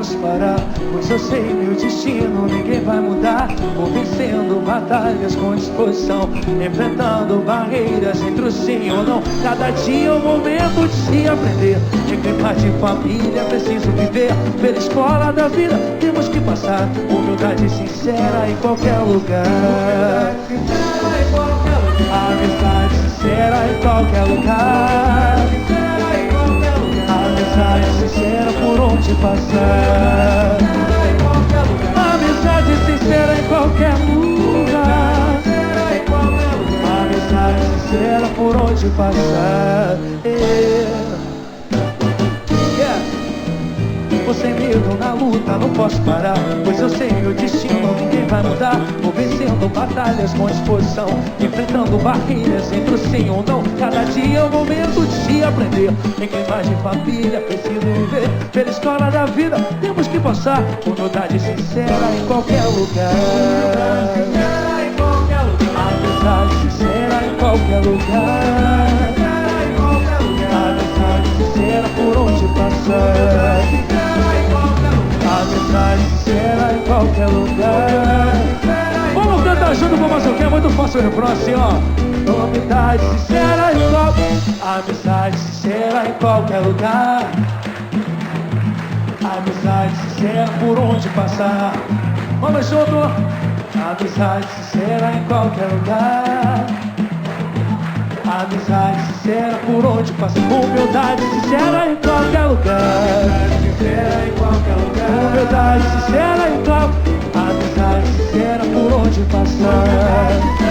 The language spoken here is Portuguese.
posso parar, pois eu sei meu destino, ninguém vai mudar. Vou vencendo batalhas com disposição, enfrentando barreiras entre o sim ou não. Cada dia é um momento de se aprender. Em clima de família preciso viver. Pela escola da vida temos que passar. Humildade sincera em qualquer lugar. Amizade sincera em qualquer lugar. Amizade sincera por onde passar. Amizade sincera em qualquer lugar. Amizade sincera por onde passar. Vou sem medo na luta, não posso parar, pois eu sei meu destino, ninguém vai mudar. Vou vencendo batalhas com disposição, enfrentando barreiras entre o sim ou não. Cada dia é um momento de se aprender. Em clima de família preciso viver. Pela escola da vida temos que passar. Humildade sincera em qualquer lugar. Amizade sincera em qualquer lugar. Amizade sincera por onde passar. Amizade sincera em qualquer lugar. Vamos cantar junto com o Mazuquinha, é muito fácil o refrão assim, ó. Amizade sincera em qualquer. Amizade sincera em qualquer lugar. Amizade sincera por onde passar. Vamos junto. Amizade sincera em qualquer lugar. Amizade sincera por onde passa. Humildade sincera em qualquer lugar. Sincera em qualquer lugar. Humildade sincera em qualquer. Amizade sincera por onde passar.